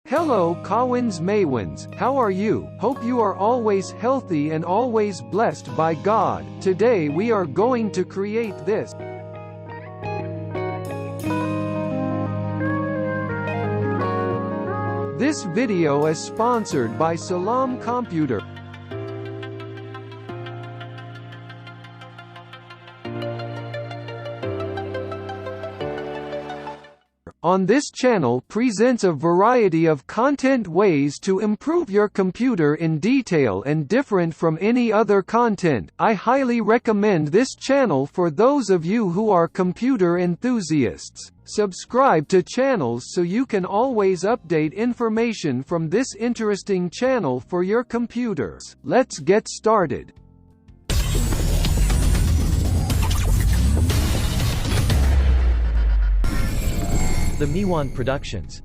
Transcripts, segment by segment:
Hello Kawans Meiwans, how are you? Hope you are always healthy and always blessed by God. Today we are going to create this. This video is sponsored by Salam Computer. On this channel presents a variety of content ways to improve your computer in detail and different from any other content. I highly recommend this channel for those of you who are computer enthusiasts. Subscribe to channels so you can always update information from this interesting channel for your computers. Let's get started. The Meiwan Productions.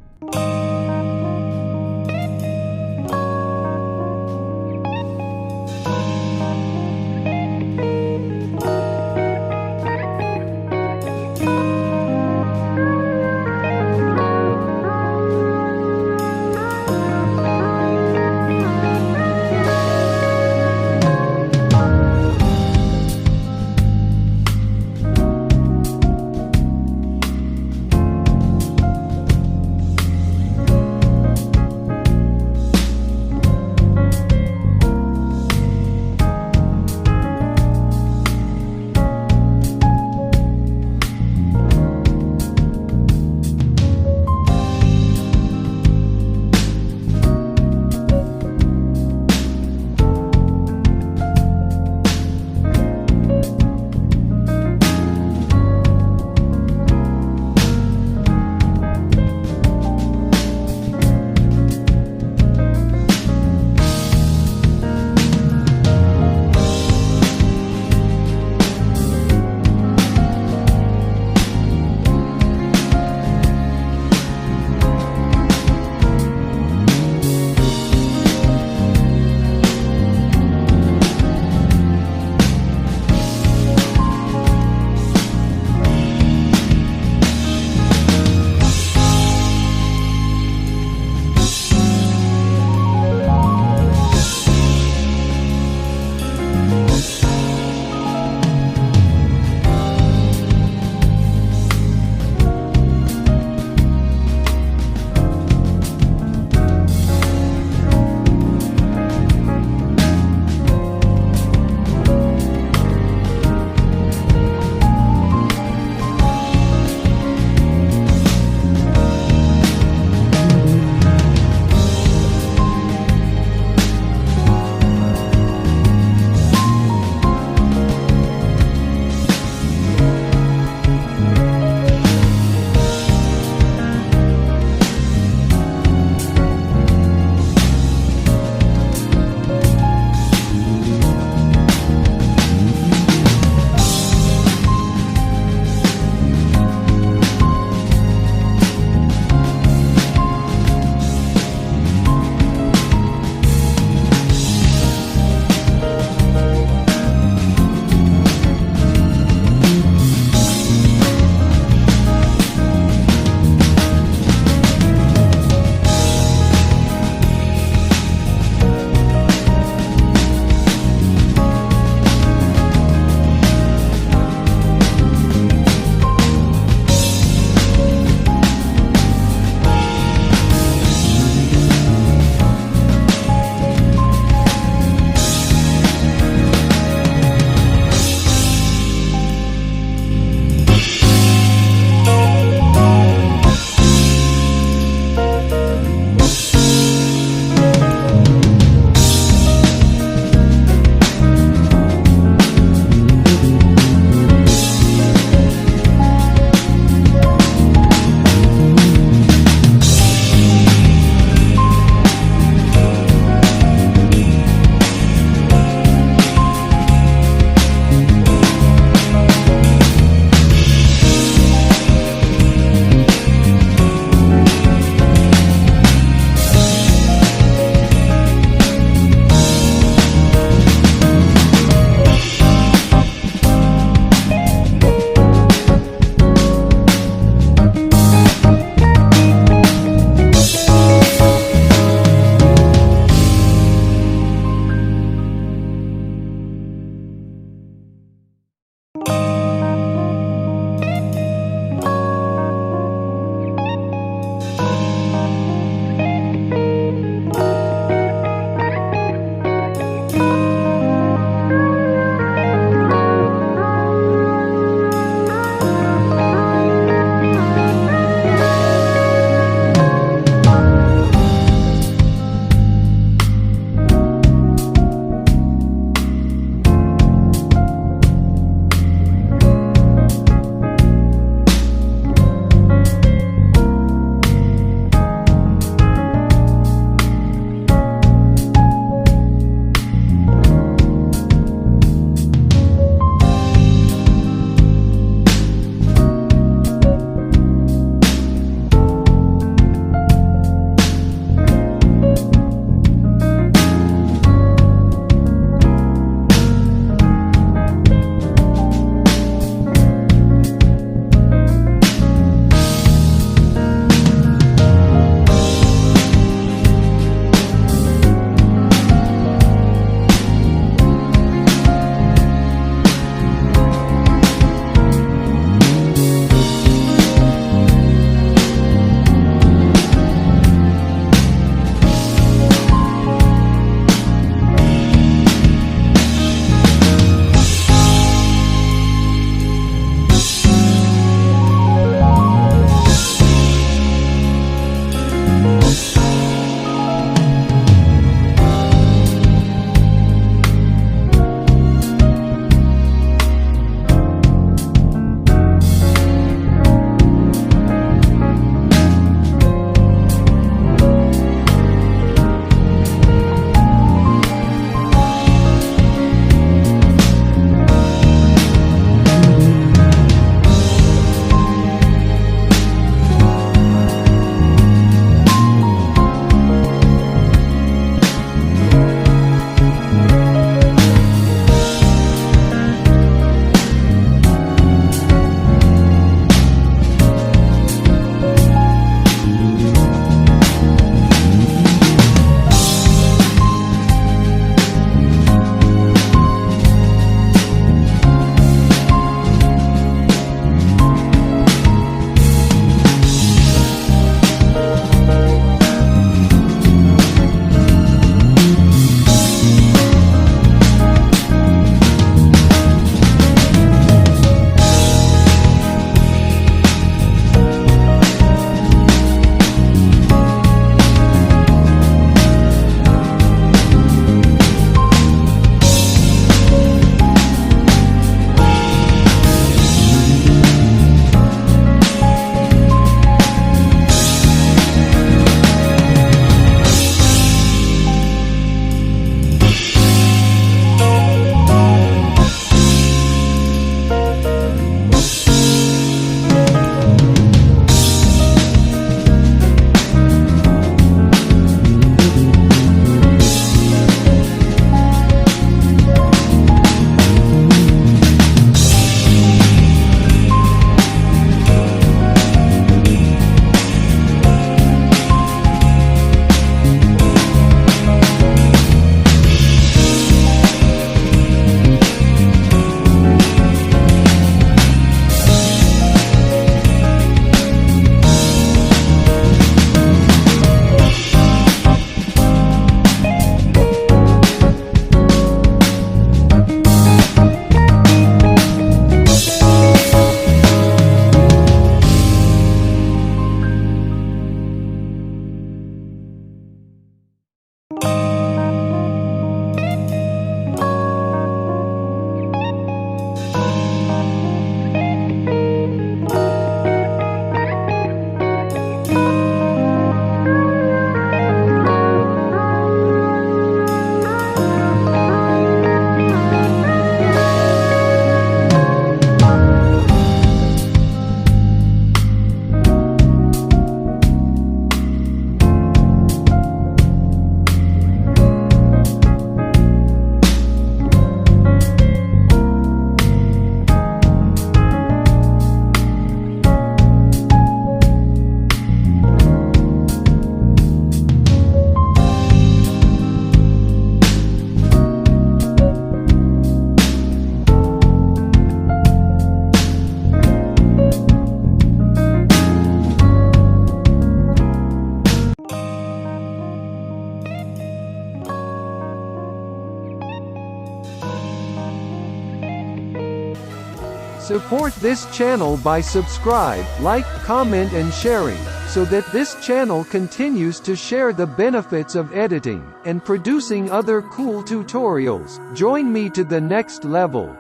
Support this channel by subscribe, like, comment and sharing, so that this channel continues to share the benefits of editing, and producing other cool tutorials. Join me to the next level.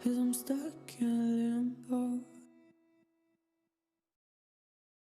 'Cause I'm stuck in limbo.